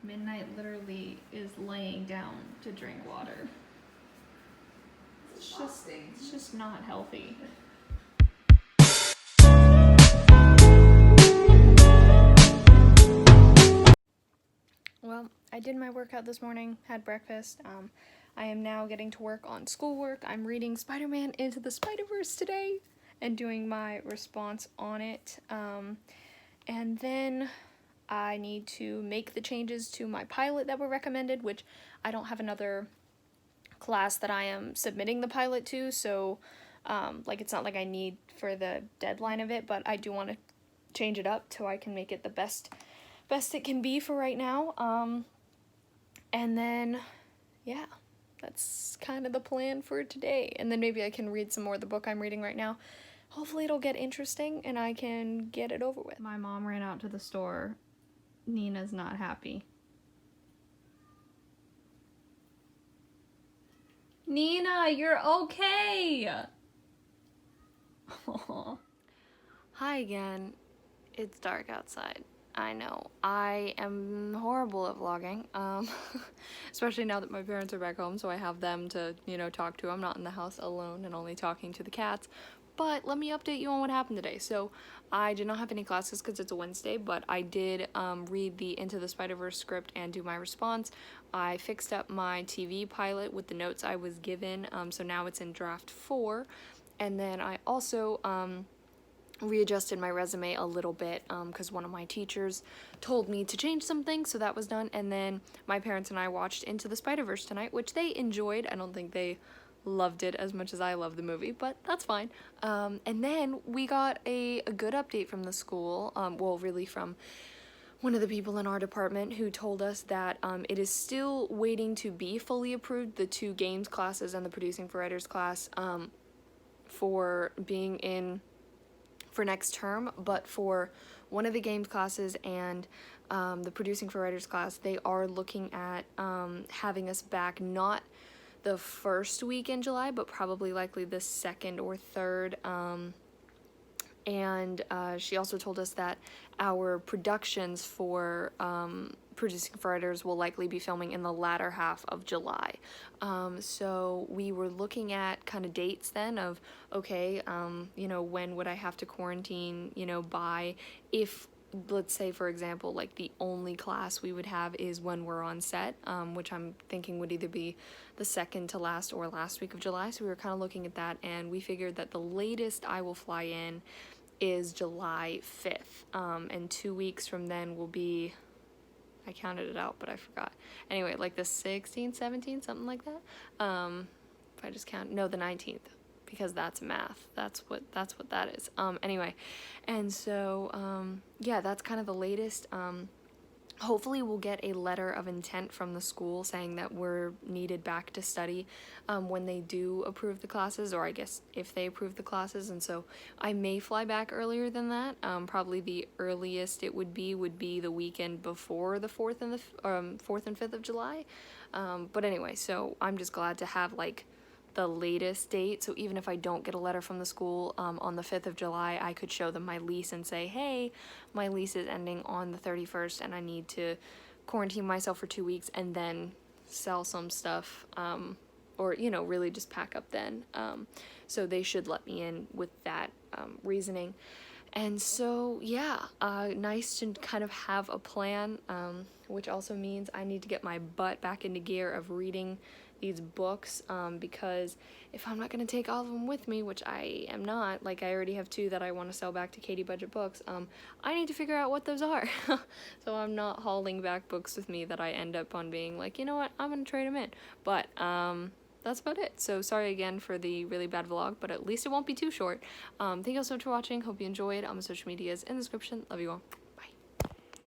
Midnight literally is laying down to drink water. It's just not healthy. Well, I did my workout this morning, had breakfast. I am now getting to work on schoolwork. I'm reading Spider-Man Into the Spider-Verse today and doing my response on it. And then I need to make the changes to my pilot that were recommended, which I don't have another class that I am submitting the pilot to, so it's not like I need for the deadline of it, but I do want to change it up so I can make it the best it can be for right now. And then yeah, that's kind of the plan for today. And then maybe I can read some more of the book I'm reading right now. Hopefully it'll get interesting and I can get it over with. My mom ran out to the store. Nina's not happy. Nina, you're okay! Hi again. It's dark outside. I know. I am horrible at vlogging, especially now that my parents are back home, so I have them to, talk to. I'm not in the house alone and only talking to the cats. But let me update you on what happened today. So I did not have any classes because it's a Wednesday, but I did read the Into the Spider-Verse script and do my response. I fixed up my TV pilot with the notes I was given, so now it's in draft 4. And then I also readjusted my resume a little bit because one of my teachers told me to change something, so that was done. And then my parents and I watched Into the Spider-Verse tonight, which they enjoyed. I don't think they loved it as much as I love the movie, but that's fine. And then we got a good update from the school, well, really from one of the people in our department who told us that it is still waiting to be fully approved, the 2 games classes and the producing for writers class, for being in for next term, but for one of the games classes and the producing for writers class, they are looking at having us back not the first week in July, but probably likely the 2nd or 3rd. And she also told us that our productions for producing for writers will likely be filming in the latter half of July. So we were looking at kind of dates then of, okay, when would I have to quarantine, by, if, let's say, for example, like the only class we would have is when we're on set, which I'm thinking would either be the 2nd to last or last week of July. So we were kind of looking at that, and we figured that the latest I will fly in is July 5th, and 2 weeks from then will be, I counted it out, but I forgot. Anyway, like the 16th, 17th, something like that. If I just count, no, the 19th, because that's math. That's what that is. Anyway, and so, yeah, that's kind of the latest. Hopefully we'll get a letter of intent from the school saying that we're needed back to study when they do approve the classes, or I guess if they approve the classes. And so I may fly back earlier than that. Probably the earliest it would be the weekend before the 4th and 5th of July. But anyway, so I'm just glad to have like the latest date, so even if I don't get a letter from the school on the 5th of July, I could show them my lease and say, hey, my lease is ending on the 31st and I need to quarantine myself for 2 weeks and then sell some stuff, or, really just pack up then. So they should let me in with that reasoning. And so, yeah, nice to kind of have a plan, which also means I need to get my butt back into gear of reading these books, because if I'm not going to take all of them with me, which I am not, like I already have 2 that I want to sell back to Katie Budget Books, I need to figure out what those are. So I'm not hauling back books with me that I end up on being like, you know what, I'm going to trade them in. But, that's about it. So sorry again for the really bad vlog, but at least it won't be too short. Thank you all so much for watching. Hope you enjoyed. All my social medias in the description. Love you all.